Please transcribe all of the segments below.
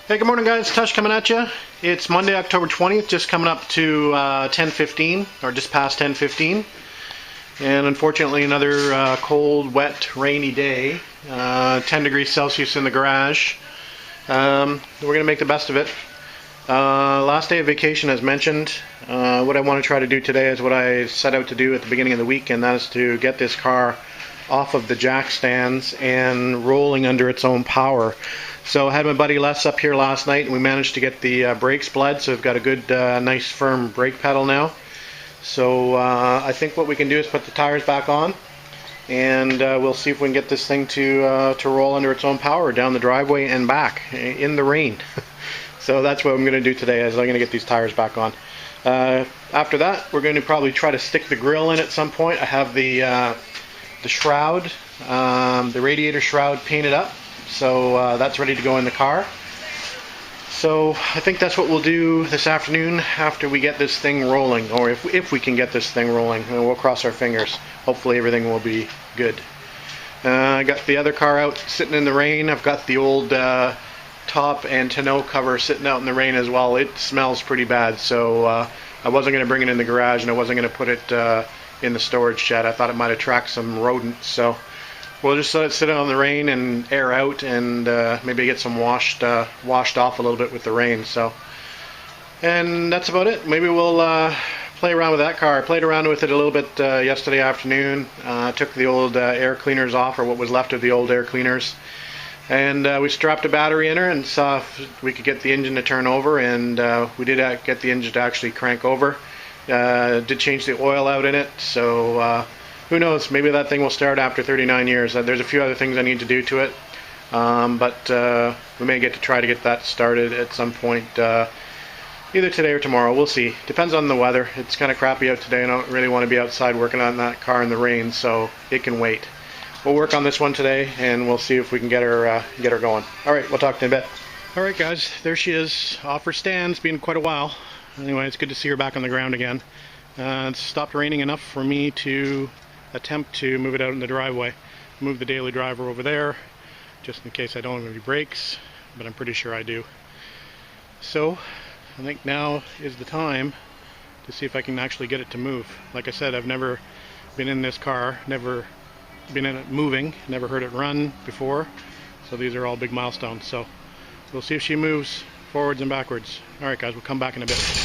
Hey, good morning guys, Tush coming at you. It's Monday, October 20th, just coming up to 10:15, or just past 10:15. And unfortunately another cold, wet, rainy day. 10 degrees Celsius in the garage. We're going to make the best of it. Last day of vacation as mentioned. What I want to try to do today is what I set out to do at the beginning of the week, and that is to get this car off of the jack stands and rolling under its own power. So I had my buddy Les up here last night and we managed to get the brakes bled, so we've got a good nice firm brake pedal now. So I think what we can do is put the tires back on and we'll see if we can get this thing to roll under its own power down the driveway and back in the rain. So that's what I'm going to do today, is I'm going to get these tires back on. After that, we're going to probably try to stick the grill in at some point. I have the shroud, the radiator shroud painted up, so that's ready to go in the car. So I think that's what we'll do this afternoon after we get this thing rolling, or if we can get this thing rolling, and we'll cross our fingers. Hopefully everything will be good. I got the other car out sitting in the rain. I've got the old top and tonneau cover sitting out in the rain as well. It smells pretty bad, so I wasn't going to bring it in the garage and I wasn't going to put it in the storage shed. I thought it might attract some rodents, so we'll just let it sit out in the rain and air out, and maybe get some washed off a little bit with the rain. So, and that's about it. Maybe we'll play around with that car. I played around with it a little bit yesterday afternoon. Took the old air cleaners off, or what was left of the old air cleaners, and we strapped a battery in her and saw if we could get the engine to turn over, and we did get the engine to actually crank over. Did change the oil out in it, so who knows, maybe that thing will start after 39 years. There's a few other things I need to do to it, but we may get to try to get that started at some point, either today or tomorrow. We'll see. Depends on the weather. It's kind of crappy out today, and I don't really want to be outside working on that car in the rain, so it can wait. We'll work on this one today, and we'll see if we can get her going. Alright, we'll talk to you in a bit. Alright guys, there she is, off her stand. It's been quite a while. Anyway, it's good to see her back on the ground again. It's stopped raining enough for me to attempt to move it out in the driveway. Move the daily driver over there, just in case I don't have any brakes, but I'm pretty sure I do. So, I think now is the time to see if I can actually get it to move. Like I said, I've never been in this car, never been in it moving, never heard it run before, so these are all big milestones. So, we'll see if she moves forwards and backwards. Alright guys, we'll come back in a bit.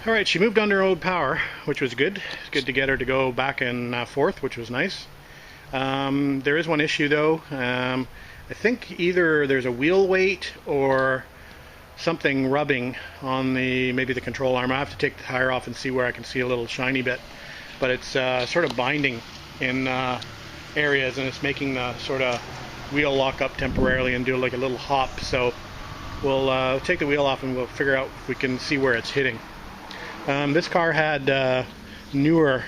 Alright, she moved under old power, which was good. It's good to get her to go back and forth, which was nice. There is one issue though. I think either there's a wheel weight or something rubbing on maybe the control arm. I have to take the tire off and see where I can see a little shiny bit. But it's sort of binding in areas, and it's making the sort of wheel lock up temporarily and do like a little hop. So we'll take the wheel off and we'll figure out if we can see where it's hitting. This car had newer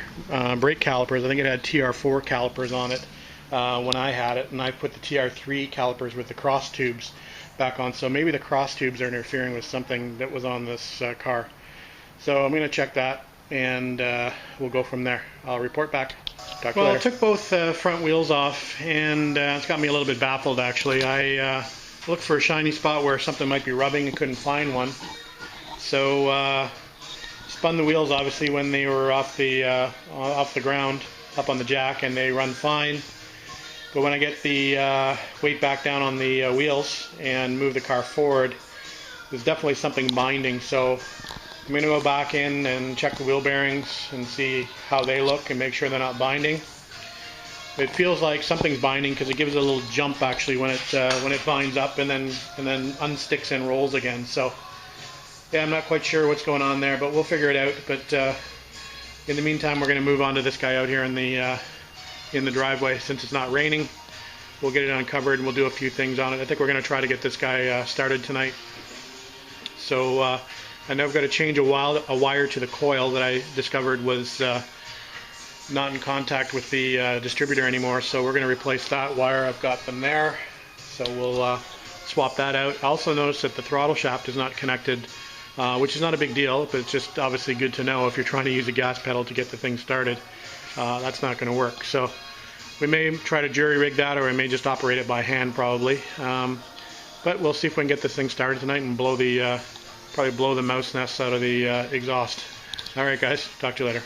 brake calipers. I think it had TR4 calipers on it when I had it, and I put the TR3 calipers with the cross tubes. back on. So maybe the cross tubes are interfering with something that was on this car. So I'm going to check that, and we'll go from there. I'll report back. Talk to you later. I took both front wheels off, and it's got me a little bit baffled actually. I looked for a shiny spot where something might be rubbing and couldn't find one. So spun the wheels obviously when they were off the ground, up on the jack, and they run fine. But when I get the weight back down on the wheels and move the car forward, there's definitely something binding. So I'm going to go back in and check the wheel bearings and see how they look and make sure they're not binding. It feels like something's binding because it gives a little jump actually when it binds up and then unsticks and rolls again. So yeah, I'm not quite sure what's going on there, but we'll figure it out. But in the meantime, we're going to move on to this guy out here in the driveway. Since it's not raining, we'll get it uncovered and we'll do a few things on it. I think we're going to try to get this guy started tonight. So I know I've got to change a wire to the coil that I discovered was not in contact with the distributor anymore, so we're going to replace that wire. I've got them there, so we'll swap that out. I also noticed that the throttle shaft is not connected, which is not a big deal, but it's just obviously good to know if you're trying to use a gas pedal to get the thing started. That's not going to work. So we may try to jury rig that, or we may just operate it by hand probably. But we'll see if we can get this thing started tonight and probably blow the mouse nest out of the exhaust. Alright guys, talk to you later.